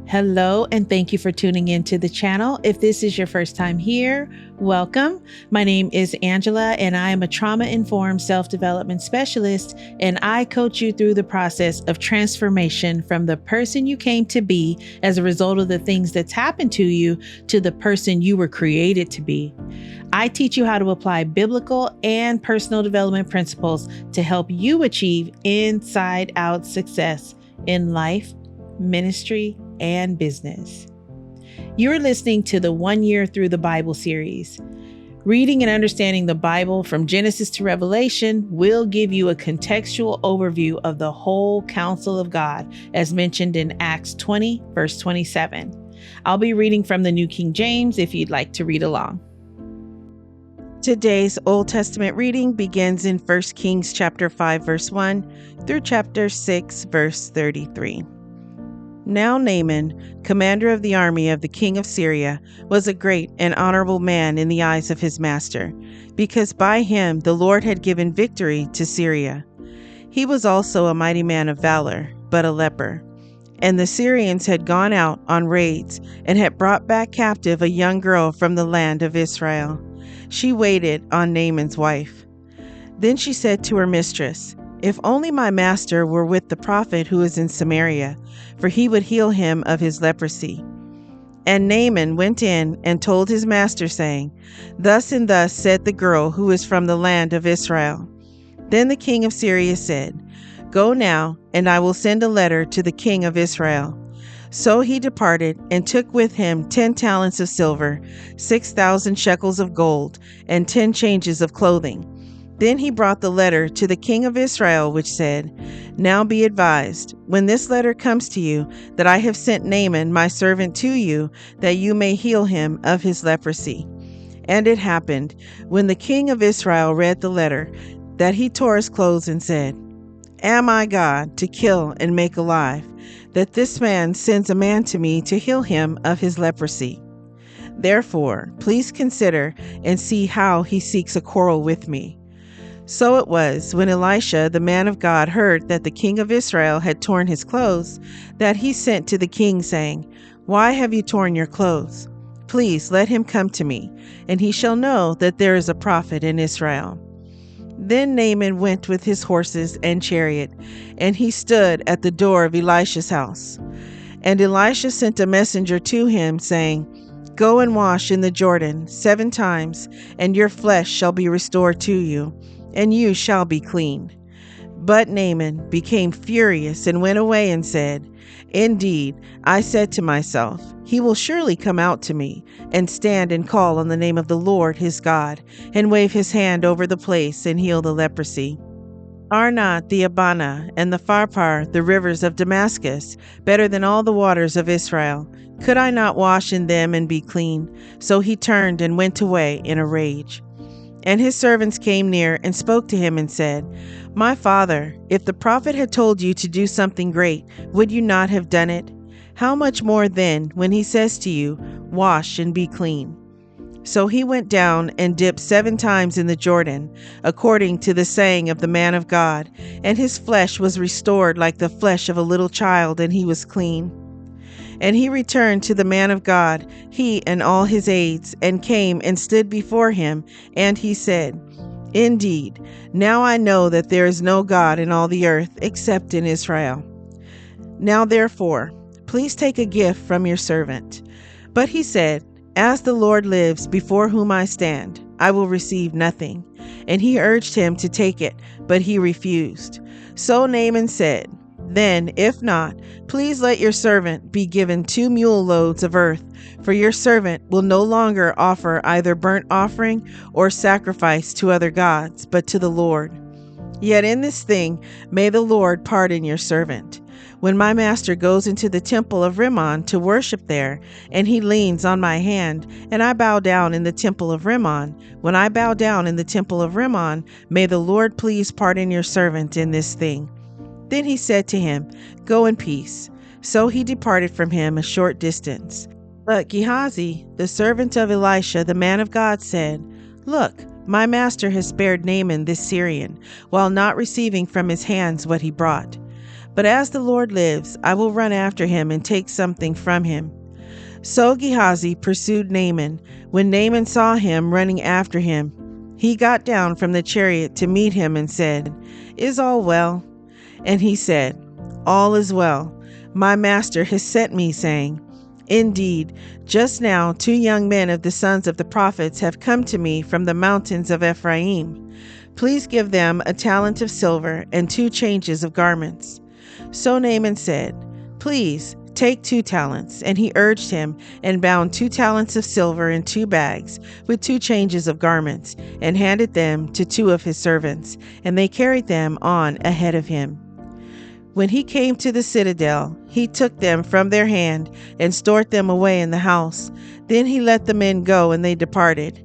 Hello, and thank you for tuning into the channel. If this is your first time here, welcome. My name is Angela, and I am a trauma-informed self-development specialist, and I coach you through the process of transformation from the person you came to be as a result of the things that's happened to you to the person you were created to be. I teach you how to apply biblical and personal development principles to help you achieve inside-out success in life, ministry, and business. You're listening to the 1 Year Through the Bible series. Reading and understanding the Bible from Genesis to Revelation will give you a contextual overview of the whole counsel of God, as mentioned in Acts 20, verse 27. I'll be reading from the New King James if you'd like to read along. Today's Old Testament reading begins in 1 Kings chapter 5, verse 1 through chapter 6, verse 33. Now Naaman, commander of the army of the king of Syria, was a great and honorable man in the eyes of his master, because by him the Lord had given victory to Syria. He was also a mighty man of valor, but a leper. And the Syrians had gone out on raids and had brought back captive a young girl from the land of Israel. She waited on Naaman's wife. Then she said to her mistress, "If only my master were with the prophet who is in Samaria, for he would heal him of his leprosy." And Naaman went in and told his master, saying, "Thus and thus said the girl who is from the land of Israel." Then the king of Syria said, "Go now, and I will send a letter to the king of Israel." So he departed and took with him 10 talents of silver, 6,000 shekels of gold, and 10 changes of clothing. Then he brought the letter to the king of Israel, which said, "Now be advised, when this letter comes to you, that I have sent Naaman my servant to you, that you may heal him of his leprosy." And it happened, when the king of Israel read the letter, that he tore his clothes and said, "Am I God to kill and make alive, that this man sends a man to me to heal him of his leprosy? Therefore, please consider and see how he seeks a quarrel with me." So it was, when Elisha, the man of God, heard that the king of Israel had torn his clothes, that he sent to the king, saying, "Why have you torn your clothes? Please let him come to me, and he shall know that there is a prophet in Israel." Then Naaman went with his horses and chariot, and he stood at the door of Elisha's house. And Elisha sent a messenger to him, saying, "Go and wash in the Jordan 7 times, and your flesh shall be restored to you, and you shall be clean." But Naaman became furious and went away and said, "Indeed, I said to myself, he will surely come out to me, and stand and call on the name of the Lord his God, and wave his hand over the place and heal the leprosy. Are not the Abana and the Pharpar, the rivers of Damascus, better than all the waters of Israel? Could I not wash in them and be clean?" So he turned and went away in a rage. And his servants came near and spoke to him and said, "My father, if the prophet had told you to do something great, would you not have done it? How much more then, when he says to you, 'Wash and be clean'?" So he went down and dipped 7 times in the Jordan, according to the saying of the man of God, and his flesh was restored like the flesh of a little child, and he was clean. And he returned to the man of God, he and all his aides, and came and stood before him, and he said, "Indeed, now I know that there is no God in all the earth except in Israel. Now therefore, please take a gift from your servant." But he said, "As the Lord lives, before whom I stand, I will receive nothing." And he urged him to take it, but he refused. So Naaman said, "Then, if not, please let your servant be given 2 mule loads of earth, for your servant will no longer offer either burnt offering or sacrifice to other gods, but to the Lord. Yet in this thing may the Lord pardon your servant. When my master goes into the temple of Rimmon to worship there, and he leans on my hand, and I bow down in the temple of Rimmon, when I bow down in the temple of Rimmon, may the Lord please pardon your servant in this thing." Then he said to him, "Go in peace." So he departed from him a short distance. But Gehazi, the servant of Elisha, the man of God, said, "Look, my master has spared Naaman this Syrian, while not receiving from his hands what he brought. But as the Lord lives, I will run after him and take something from him." So Gehazi pursued Naaman. When Naaman saw him running after him, he got down from the chariot to meet him and said, "Is all well?" And he said, "All is well. My master has sent me, saying, 'Indeed, just now 2 young men of the sons of the prophets have come to me from the mountains of Ephraim. Please give them a talent of silver and 2 changes of garments.'" So Naaman said, "Please, take 2 talents." And he urged him and bound 2 talents of silver in 2 bags with 2 changes of garments and handed them to 2 of his servants, and they carried them on ahead of him. When he came to the citadel, he took them from their hand and stored them away in the house. Then he let the men go, and they departed.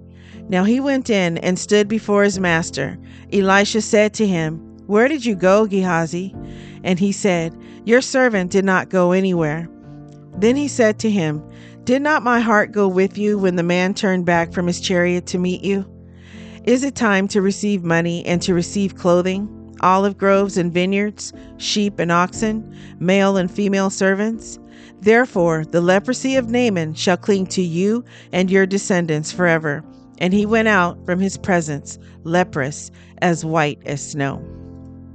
Now he went in and stood before his master. Elisha said to him, "Where did you go, Gehazi?" And he said, "Your servant did not go anywhere." Then he said to him, "Did not my heart go with you when the man turned back from his chariot to meet you? Is it time to receive money and to receive clothing, olive groves and vineyards, sheep and oxen, male and female servants? Therefore the leprosy of Naaman shall cling to you and your descendants forever." And he went out from his presence, leprous, as white as snow.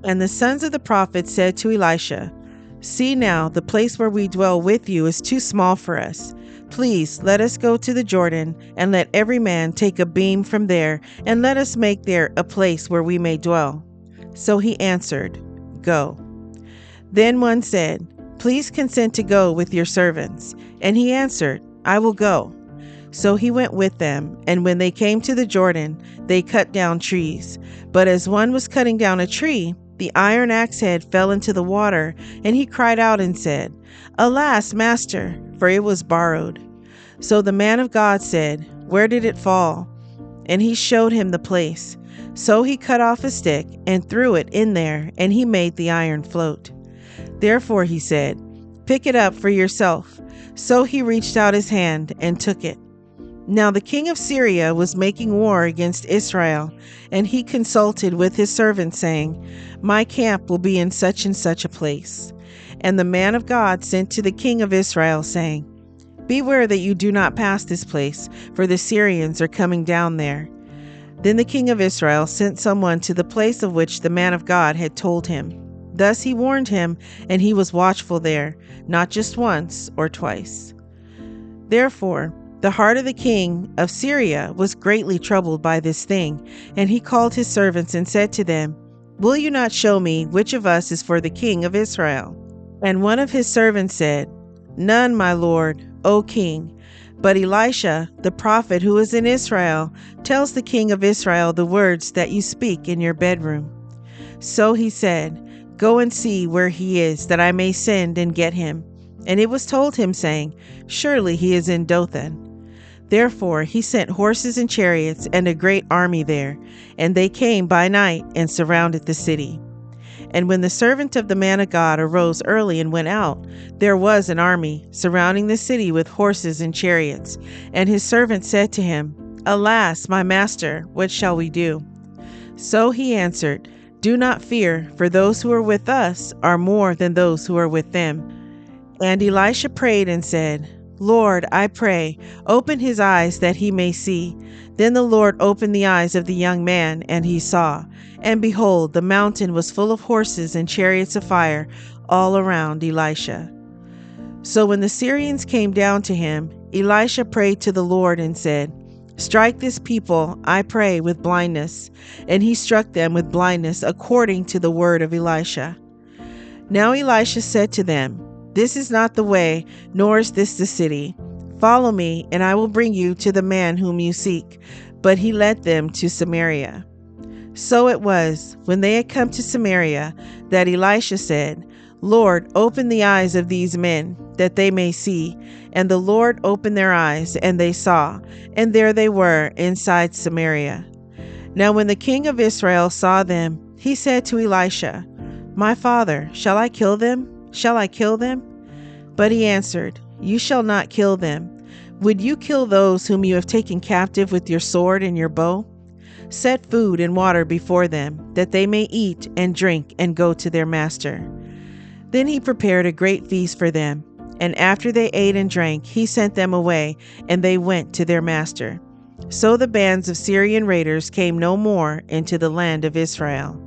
And the sons of the prophets said to Elisha, "See now, the place where we dwell with you is too small for us. Please let us go to the Jordan, and let every man take a beam from there, and let us make there a place where we may dwell." So he answered, "Go." Then one said, "Please consent to go with your servants." And he answered, "I will go." So he went with them, and when they came to the Jordan, they cut down trees. But as one was cutting down a tree, the iron axe head fell into the water, and he cried out and said, "Alas, master, for it was borrowed." So the man of God said, "Where did it fall?" And he showed him the place. So he cut off a stick and threw it in there, and he made the iron float. Therefore he said, "Pick it up for yourself." So he reached out his hand and took it. Now the king of Syria was making war against Israel, and he consulted with his servants, saying, "My camp will be in such and such a place." And the man of God sent to the king of Israel, saying, "Beware that you do not pass this place, for the Syrians are coming down there." Then the king of Israel sent someone to the place of which the man of God had told him. Thus he warned him, and he was watchful there, not just once or twice. Therefore the heart of the king of Syria was greatly troubled by this thing, and he called his servants and said to them, "Will you not show me which of us is for the king of Israel?" And one of his servants said, "None, my lord, O king. But Elisha, the prophet who is in Israel, tells the king of Israel the words that you speak in your bedroom." So he said, "Go and see where he is, that I may send and get him." And it was told him, saying, "Surely he is in Dothan." Therefore he sent horses and chariots and a great army there, and they came by night and surrounded the city. And when the servant of the man of God arose early and went out, there was an army surrounding the city with horses and chariots. And his servant said to him, "Alas, my master, what shall we do?" So he answered, "Do not fear, for those who are with us are more than those who are with them." And Elisha prayed and said, "Lord, I pray, open his eyes that he may see." Then the Lord opened the eyes of the young man, and he saw. And behold, the mountain was full of horses and chariots of fire all around Elisha. So when the Syrians came down to him, Elisha prayed to the Lord and said, "Strike this people, I pray, with blindness." And he struck them with blindness according to the word of Elisha. Now Elisha said to them, "This is not the way, nor is this the city. Follow me, and I will bring you to the man whom you seek." But he led them to Samaria. So it was, when they had come to Samaria, that Elisha said, "Lord, open the eyes of these men, that they may see." And the Lord opened their eyes, and they saw, and there they were inside Samaria. Now when the king of Israel saw them, he said to Elisha, "My father, shall I kill them? Shall I kill them?" But he answered, "You shall not kill them. Would you kill those whom you have taken captive with your sword and your bow? Set food and water before them, that they may eat and drink and go to their master." Then he prepared a great feast for them, and after they ate and drank, he sent them away, and they went to their master. So the bands of Syrian raiders came no more into the land of Israel.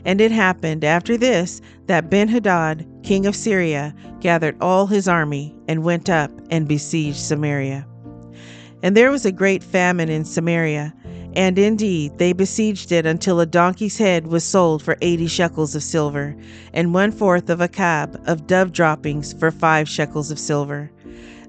And it happened after this that Ben-Hadad, king of Syria, gathered all his army and went up and besieged Samaria. And there was a great famine in Samaria, and indeed they besieged it until a donkey's head was sold for 80 shekels of silver, and 1/4 of a cab of dove droppings for 5 shekels of silver.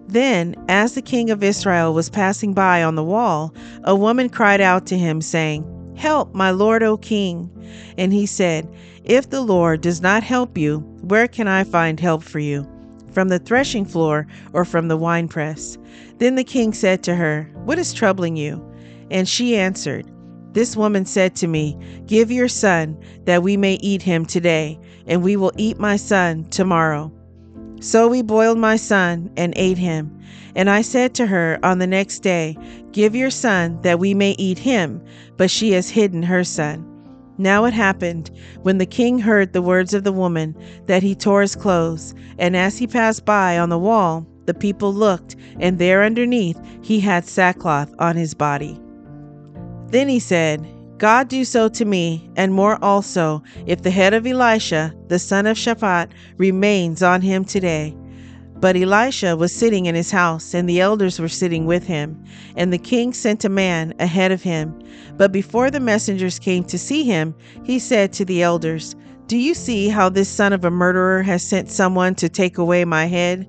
Then, as the king of Israel was passing by on the wall, a woman cried out to him, saying, "Help, my lord, O king." And he said, "If the Lord does not help you, where can I find help for you? From the threshing floor or from the winepress?" Then the king said to her, "What is troubling you?" And she answered, "This woman said to me, 'Give your son, that we may eat him today, and we will eat my son tomorrow.' So we boiled my son and ate him. And I said to her on the next day, 'Give your son, that we may eat him,' but she has hidden her son." Now it happened, when the king heard the words of the woman, that he tore his clothes, and as he passed by on the wall, the people looked, and there underneath he had sackcloth on his body. Then he said, "God do so to me, and more also, if the head of Elisha, the son of Shaphat, remains on him today." But Elisha was sitting in his house, and the elders were sitting with him. And the king sent a man ahead of him. But before the messengers came to see him, he said to the elders, "Do you see how this son of a murderer has sent someone to take away my head?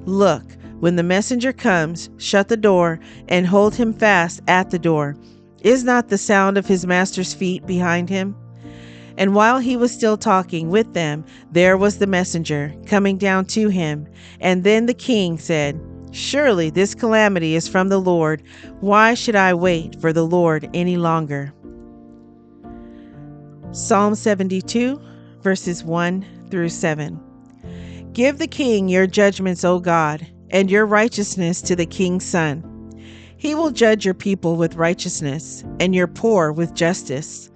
Look, when the messenger comes, shut the door and hold him fast at the door. Is not the sound of his master's feet behind him?" And while he was still talking with them, there was the messenger coming down to him. And then the king said, "Surely this calamity is from the Lord. Why should I wait for the Lord any longer?" Psalm 72, verses 1 through 7. Give the king your judgments, O God, and your righteousness to the king's son. He will judge your people with righteousness, and your poor with justice.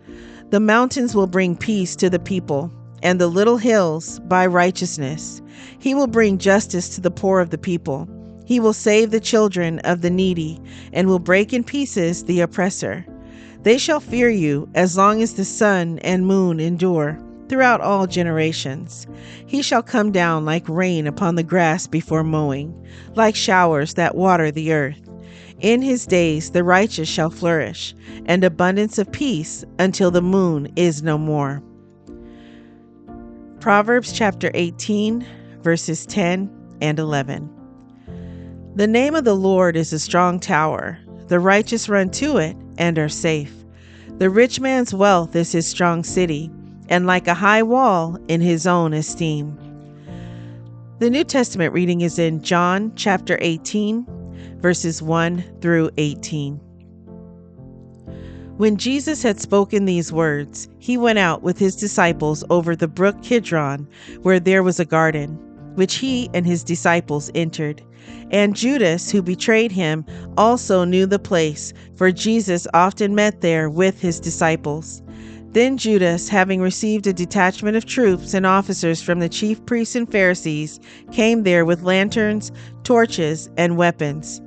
The mountains will bring peace to the people, and the little hills by righteousness. He will bring justice to the poor of the people. He will save the children of the needy, and will break in pieces the oppressor. They shall fear you as long as the sun and moon endure, throughout all generations. He shall come down like rain upon the grass before mowing, like showers that water the earth. In his days the righteous shall flourish, and abundance of peace until the moon is no more. Proverbs chapter 18, verses 10 and 11. The name of the Lord is a strong tower. The righteous run to it and are safe. The rich man's wealth is his strong city, and like a high wall in his own esteem. The New Testament reading is in John chapter 18, verses 1 through 18. When Jesus had spoken these words, he went out with his disciples over the brook Kidron, where there was a garden, which he and his disciples entered. And Judas, who betrayed him, also knew the place, for Jesus often met there with his disciples. Then Judas, having received a detachment of troops and officers from the chief priests and Pharisees, came there with lanterns, torches, and weapons.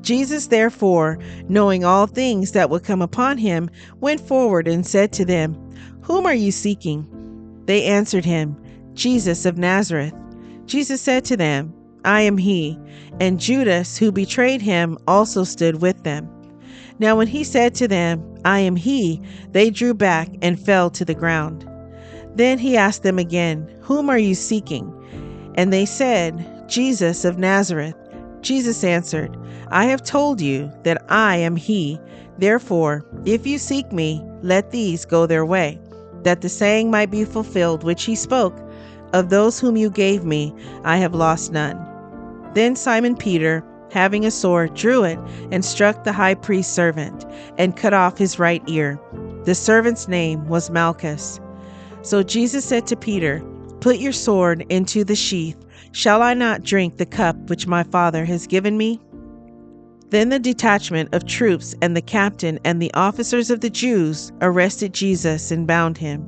Jesus, therefore, knowing all things that would come upon him, went forward and said to them, "Whom are you seeking?" They answered him, "Jesus of Nazareth." Jesus said to them, "I am he." And Judas, who betrayed him, also stood with them. Now when he said to them, "I am he," they drew back and fell to the ground. Then he asked them again, "Whom are you seeking?" And they said, "Jesus of Nazareth." Jesus answered, "I have told you that I am he. Therefore, if you seek me, let these go their way, that the saying might be fulfilled which he spoke, 'Of those whom you gave me, I have lost none.'" Then Simon Peter, having a sword, drew it and struck the high priest's servant, and cut off his right ear. The servant's name was Malchus. So Jesus said to Peter, "Put your sword into the sheath. Shall I not drink the cup which my Father has given me?" Then the detachment of troops and the captain and the officers of the Jews arrested Jesus and bound him.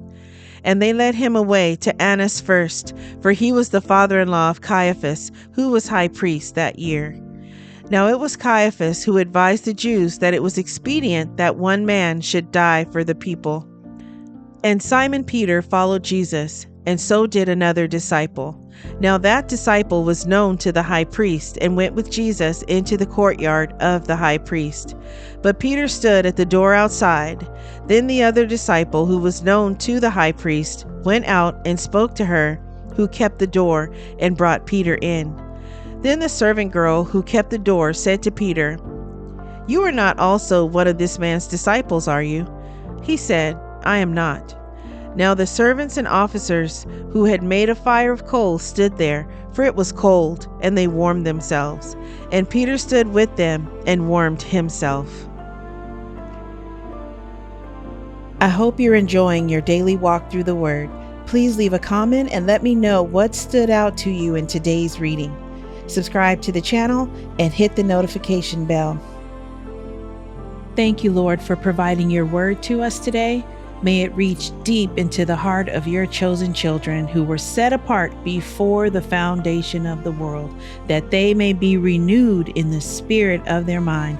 And they led him away to Annas first, for he was the father-in-law of Caiaphas, who was high priest that year. Now it was Caiaphas who advised the Jews that it was expedient that one man should die for the people. And Simon Peter followed Jesus, and so did another disciple. Now that disciple was known to the high priest, and went with Jesus into the courtyard of the high priest. But Peter stood at the door outside. Then the other disciple, who was known to the high priest, went out and spoke to her who kept the door, and brought Peter in. Then the servant girl who kept the door said to Peter, "You are not also one of this man's disciples, are you?" He said, "I am not." Now the servants and officers who had made a fire of coals stood there, for it was cold, and they warmed themselves. And Peter stood with them and warmed himself. I hope you're enjoying your daily walk through the Word. Please leave a comment and let me know what stood out to you in today's reading. Subscribe to the channel and hit the notification bell. Thank you, Lord, for providing your word to us today. May it reach deep into the heart of your chosen children who were set apart before the foundation of the world, that they may be renewed in the spirit of their mind.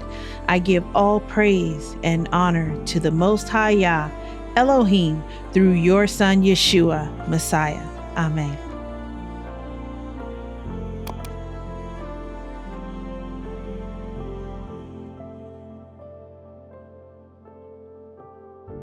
I give all praise and honor to the Most High Yah, Elohim, through your Son Yeshua, Messiah. Amen.